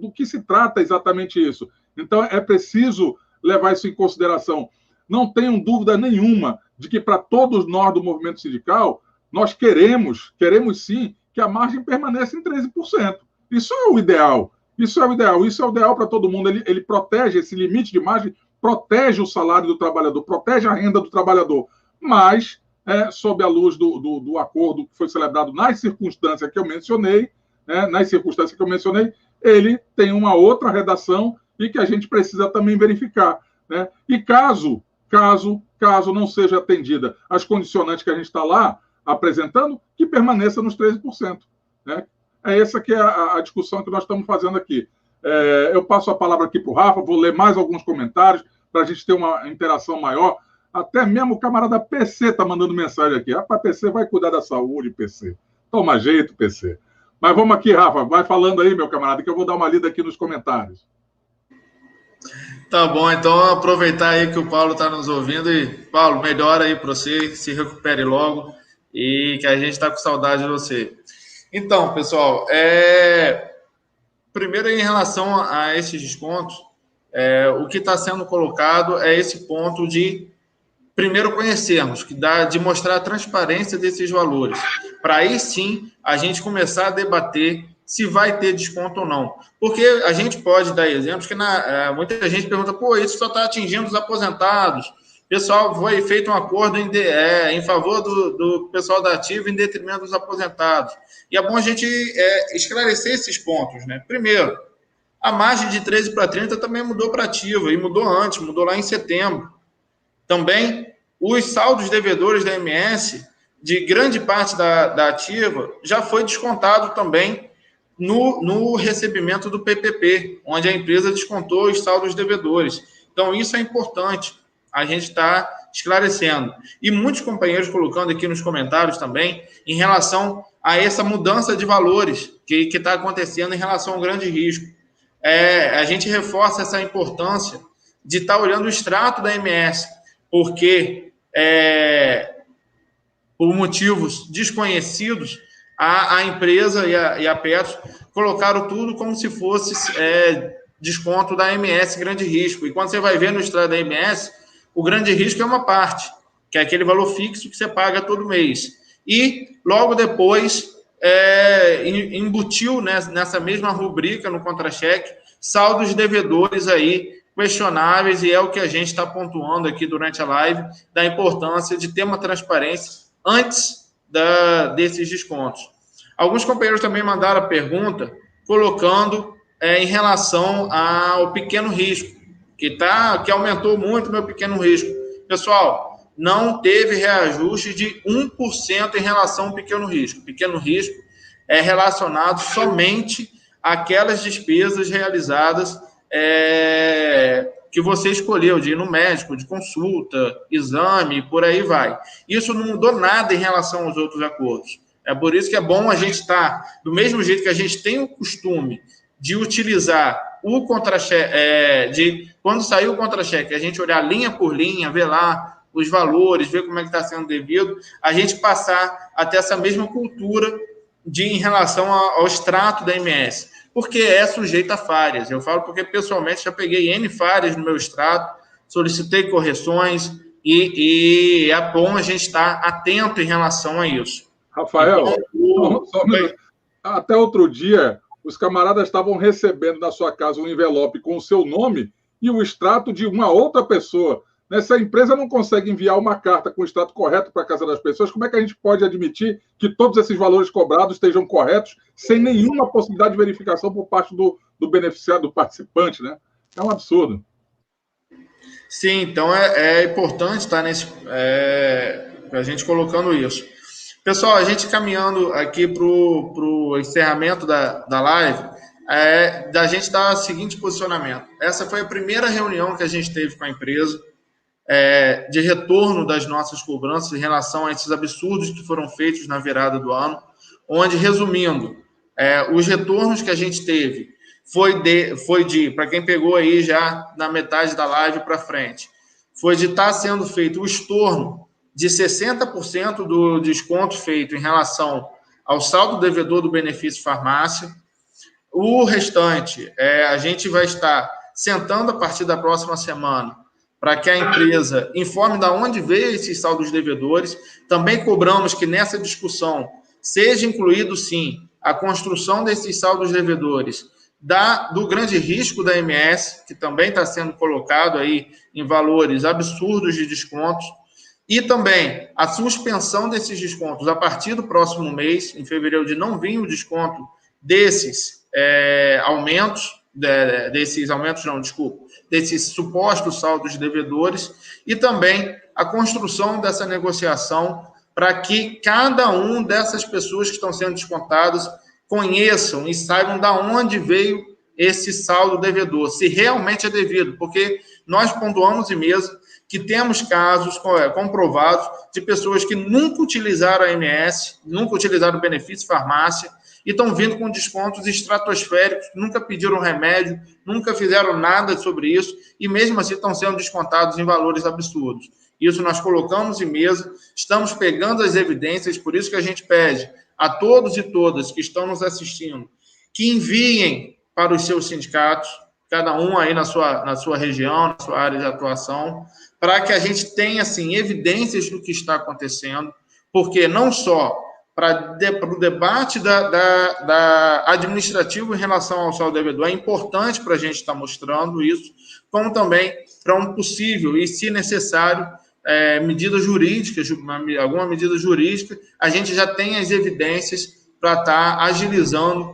do que se trata exatamente isso. Então, é preciso levar isso em consideração. Não tenham dúvida nenhuma de que, para todos nós do movimento sindical, nós queremos sim, que a margem permaneça em 13%. Isso é o ideal. Isso é o ideal para todo mundo. Ele protege esse limite de margem, protege o salário do trabalhador, protege a renda do trabalhador. Mas, sob a luz do acordo que foi celebrado nas circunstâncias que eu mencionei, ele tem uma outra redação e que a gente precisa também verificar, né? E caso não seja atendida as condicionantes que a gente está lá apresentando, que permaneça nos 13%. Né? Essa que é a discussão que nós estamos fazendo aqui. Eu passo a palavra aqui para o Rafa, vou ler mais alguns comentários para a gente ter uma interação maior. Até mesmo o camarada PC está mandando mensagem aqui. Rapaz, PC vai cuidar da saúde, PC. Toma jeito, PC. Mas vamos aqui, Rafa, vai falando aí, meu camarada, que eu vou dar uma lida aqui nos comentários. Tá bom, então aproveitar aí que o Paulo está nos ouvindo e, Paulo, melhora aí para você, se recupere logo e que a gente está com saudade de você. Então, pessoal, primeiro em relação a esses descontos, o que está sendo colocado é esse ponto de primeiro conhecermos, de mostrar a transparência desses valores, para aí sim a gente começar a debater se vai ter desconto ou não. Porque a gente pode dar exemplos que muita gente pergunta, isso só está atingindo os aposentados. Pessoal, foi feito um acordo em favor do pessoal da ativa em detrimento dos aposentados. E é bom a gente esclarecer esses pontos, né? Primeiro, A margem de 13 para 30 também mudou para ativa, e mudou antes, mudou lá em setembro. Também, os saldos devedores da MS, de grande parte da ativa, já foi descontado também no recebimento do PPP, onde a empresa descontou os saldos devedores. Então, isso é importante, a gente está esclarecendo. E muitos companheiros colocando aqui nos comentários também, em relação a essa mudança de valores que está acontecendo em relação ao grande risco. A gente reforça essa importância de estar olhando o extrato da MS, porque, por motivos desconhecidos, a empresa e a Petros colocaram tudo como se fosse desconto da MS grande risco. E quando você vai ver no extrato da MS, o grande risco é uma parte, que é aquele valor fixo que você paga todo mês. E, logo depois, embutiu nessa mesma rubrica, no contra-cheque, saldos devedores aí questionáveis, e é o que a gente está pontuando aqui durante a live, da importância de ter uma transparência antes desses descontos. Alguns companheiros também mandaram a pergunta colocando em relação ao pequeno risco, que aumentou muito o meu pequeno risco. Pessoal, não teve reajuste de 1% em relação ao pequeno risco. Pequeno risco é relacionado somente àquelas despesas realizadas que você escolheu, de ir no médico, de consulta, exame, por aí vai. Isso não mudou nada em relação aos outros acordos. É por isso que é bom a gente estar, do mesmo jeito que a gente tem o costume de utilizar o contra-cheque, quando sair o contra-cheque, a gente olhar linha por linha, ver lá os valores, ver como é que está sendo devido, a gente passar até essa mesma cultura em relação ao extrato da MS, porque é sujeito a falhas. Eu falo porque, pessoalmente, já peguei N falhas no meu extrato, solicitei correções, e é bom a gente estar atento em relação a isso. Rafael, até outro dia, os camaradas estavam recebendo na sua casa um envelope com o seu nome e o extrato de uma outra pessoa. Se a empresa não consegue enviar uma carta com o extrato correto para a casa das pessoas, como é que a gente pode admitir que todos esses valores cobrados estejam corretos, sem nenhuma possibilidade de verificação por parte do beneficiário, do participante, né? É um absurdo. Sim, então é importante estar a gente colocando isso. Pessoal, a gente caminhando aqui para o encerramento da live, da gente dar o seguinte posicionamento. Essa foi a primeira reunião que a gente teve com a empresa, de retorno das nossas cobranças em relação a esses absurdos que foram feitos na virada do ano, onde, resumindo, os retornos que a gente teve foi de, para quem pegou aí já na metade da live para frente, foi de estar sendo feito o estorno de 60% do desconto feito em relação ao saldo devedor do benefício farmácia. O restante, a gente vai estar sentando a partir da próxima semana para que a empresa informe de onde veio esses saldos devedores. Também cobramos que nessa discussão seja incluído, sim, a construção desses saldos devedores do grande risco da MS, que também está sendo colocado aí em valores absurdos de descontos, e também a suspensão desses descontos a partir do próximo mês, em fevereiro, de não vir o desconto desses aumentos, desses supostos saldos devedores, e também a construção dessa negociação para que cada um dessas pessoas que estão sendo descontadas conheçam e saibam de onde veio esse saldo devedor, se realmente é devido, porque nós pontuamos em mesa que temos casos comprovados de pessoas que nunca utilizaram a MS, nunca utilizaram o benefício farmácia, e estão vindo com descontos estratosféricos, nunca pediram remédio, nunca fizeram nada sobre isso, e mesmo assim estão sendo descontados em valores absurdos. Isso nós colocamos em mesa, estamos pegando as evidências, por isso que a gente pede a todos e todas que estão nos assistindo que enviem para os seus sindicatos, cada um aí na sua região, na sua área de atuação, para que a gente tenha, assim, evidências do que está acontecendo, porque não só para o debate da administrativo em relação ao saldo devedor, é importante para a gente estar mostrando isso, como também para um possível, e se necessário, medidas jurídicas, alguma medida jurídica, a gente já tem as evidências para estar agilizando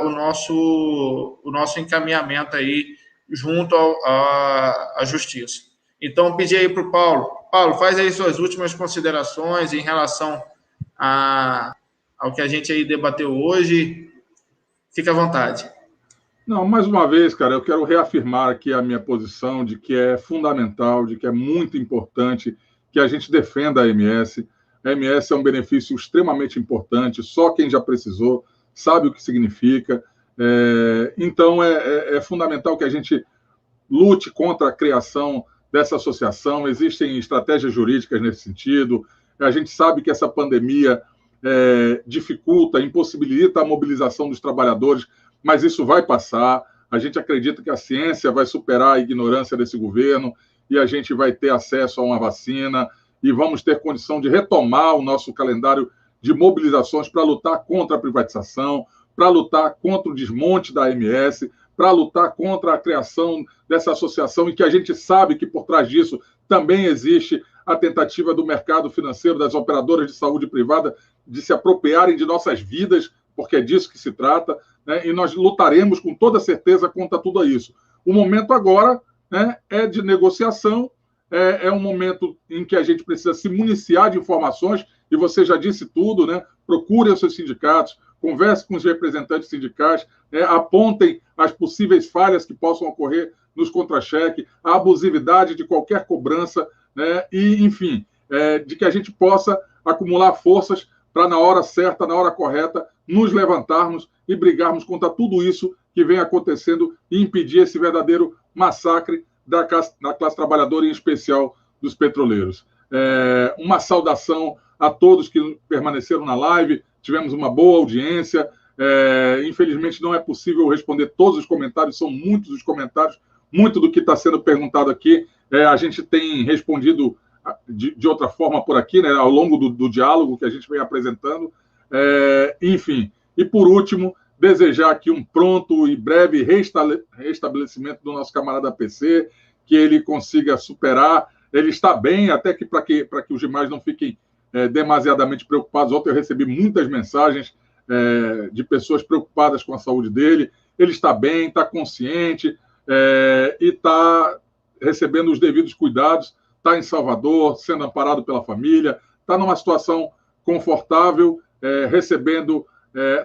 o nosso encaminhamento aí junto à Justiça. Então, pedi aí para o Paulo. Paulo, faz aí suas últimas considerações em relação ao que a gente aí debateu hoje. Fica à vontade. Não, mais uma vez, cara, eu quero reafirmar aqui a minha posição de que é fundamental, de que é muito importante que a gente defenda a MS. A MS é um benefício extremamente importante, só quem já precisou sabe o que significa. Então, é fundamental que a gente lute contra a criação dessa associação. Existem estratégias jurídicas nesse sentido. A gente sabe que essa pandemia dificulta, impossibilita a mobilização dos trabalhadores, mas isso vai passar. A gente acredita que a ciência vai superar a ignorância desse governo e a gente vai ter acesso a uma vacina e vamos ter condição de retomar o nosso calendário de mobilizações para lutar contra a privatização, para lutar contra o desmonte da AMS, para lutar contra a criação dessa associação, e que a gente sabe que por trás disso também existe a tentativa do mercado financeiro, das operadoras de saúde privada, de se apropriarem de nossas vidas, porque é disso que se trata, né? E nós lutaremos com toda certeza contra tudo isso. O momento agora, né, é de negociação, é um momento em que a gente precisa se municiar de informações, e você já disse tudo, né? Procure os seus sindicatos, converse com os representantes sindicais, apontem as possíveis falhas que possam ocorrer nos contra-cheques, a abusividade de qualquer cobrança, né? E, enfim, de que a gente possa acumular forças para, na hora certa, na hora correta, nos levantarmos e brigarmos contra tudo isso que vem acontecendo e impedir esse verdadeiro massacre da classe trabalhadora, em especial dos petroleiros. Uma saudação a todos que permaneceram na live, tivemos uma boa audiência. Infelizmente não é possível responder todos os comentários, são muitos os comentários, muito do que está sendo perguntado aqui a gente tem respondido de outra forma por aqui, né, ao longo do diálogo que a gente vem apresentando. Enfim, e por último, desejar aqui um pronto e breve restabelecimento do nosso camarada PC, que ele consiga superar. Ele está bem, até que para que os demais não fiquem demasiadamente preocupados. Ontem eu recebi muitas mensagens de pessoas preocupadas com a saúde dele. Ele está bem, está consciente e está recebendo os devidos cuidados, está em Salvador, sendo amparado pela família, está numa situação confortável, recebendo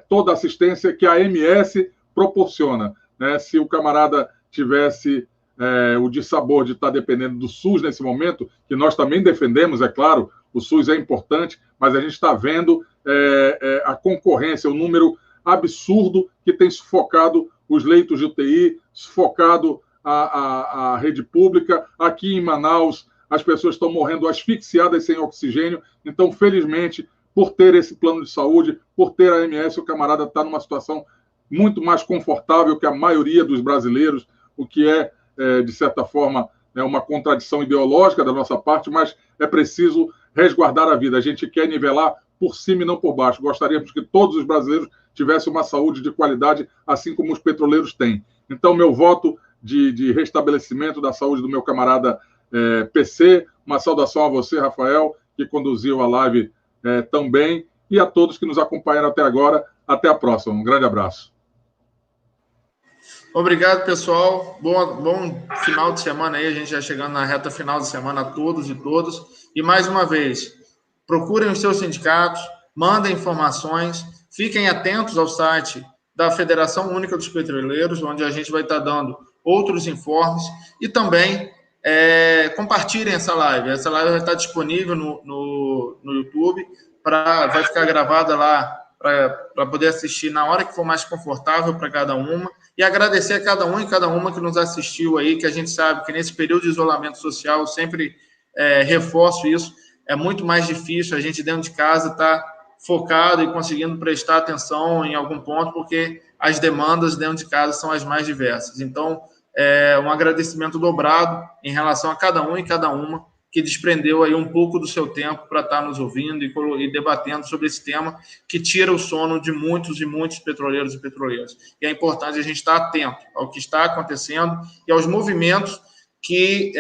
toda a assistência que a MS proporciona, né? Se o camarada tivesse o dissabor de estar dependendo do SUS nesse momento, que nós também defendemos, é claro, o SUS é importante, mas a gente está vendo a concorrência, o número absurdo que tem sufocado os leitos de UTI, sufocado a rede pública. Aqui em Manaus, as pessoas estão morrendo asfixiadas sem oxigênio. Então, felizmente, por ter esse plano de saúde, por ter a AMS, o camarada está numa situação muito mais confortável que a maioria dos brasileiros, o que de certa forma, uma contradição ideológica da nossa parte, mas é preciso resguardar a vida. A gente quer nivelar por cima e não por baixo. Gostaríamos que todos os brasileiros tivessem uma saúde de qualidade, assim como os petroleiros têm. Então, meu voto de restabelecimento da saúde do meu camarada PC, uma saudação a você, Rafael, que conduziu a live tão bem, e a todos que nos acompanharam até agora. Até a próxima. Um grande abraço. Obrigado, pessoal. Bom final de semana aí. A gente já chegando na reta final de semana a todos e todas. E mais uma vez, procurem os seus sindicatos, mandem informações, fiquem atentos ao site da Federação Única dos Petroleiros, onde a gente vai estar dando outros informes, e também compartilhem essa live. Essa live vai estar disponível no YouTube, vai ficar gravada lá para poder assistir na hora que for mais confortável para cada uma, e agradecer a cada um e cada uma que nos assistiu aí, que a gente sabe que nesse período de isolamento social, eu sempre reforço isso, é muito mais difícil a gente dentro de casa estar focado e conseguindo prestar atenção em algum ponto, porque as demandas dentro de casa são as mais diversas. Então, um agradecimento dobrado em relação a cada um e cada uma que desprendeu aí um pouco do seu tempo para estar nos ouvindo e debatendo sobre esse tema que tira o sono de muitos e muitos petroleiros e petroleiras. E é importante a gente estar atento ao que está acontecendo e aos movimentos que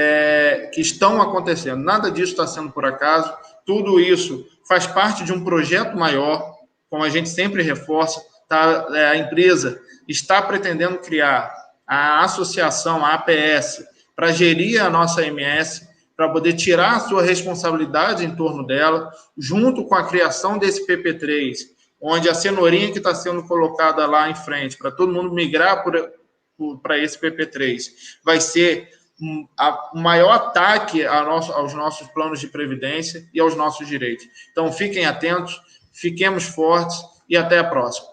estão acontecendo. Nada disso está sendo por acaso, tudo isso faz parte de um projeto maior, como a gente sempre reforça, a empresa está pretendendo criar a associação, a APS, para gerir a nossa MS, para poder tirar a sua responsabilidade em torno dela, junto com a criação desse PP3, onde a cenourinha que está sendo colocada lá em frente, para todo mundo migrar para esse PP3, vai ser o maior ataque aos nossos planos de previdência e aos nossos direitos. Então, fiquem atentos, fiquemos fortes e até a próxima.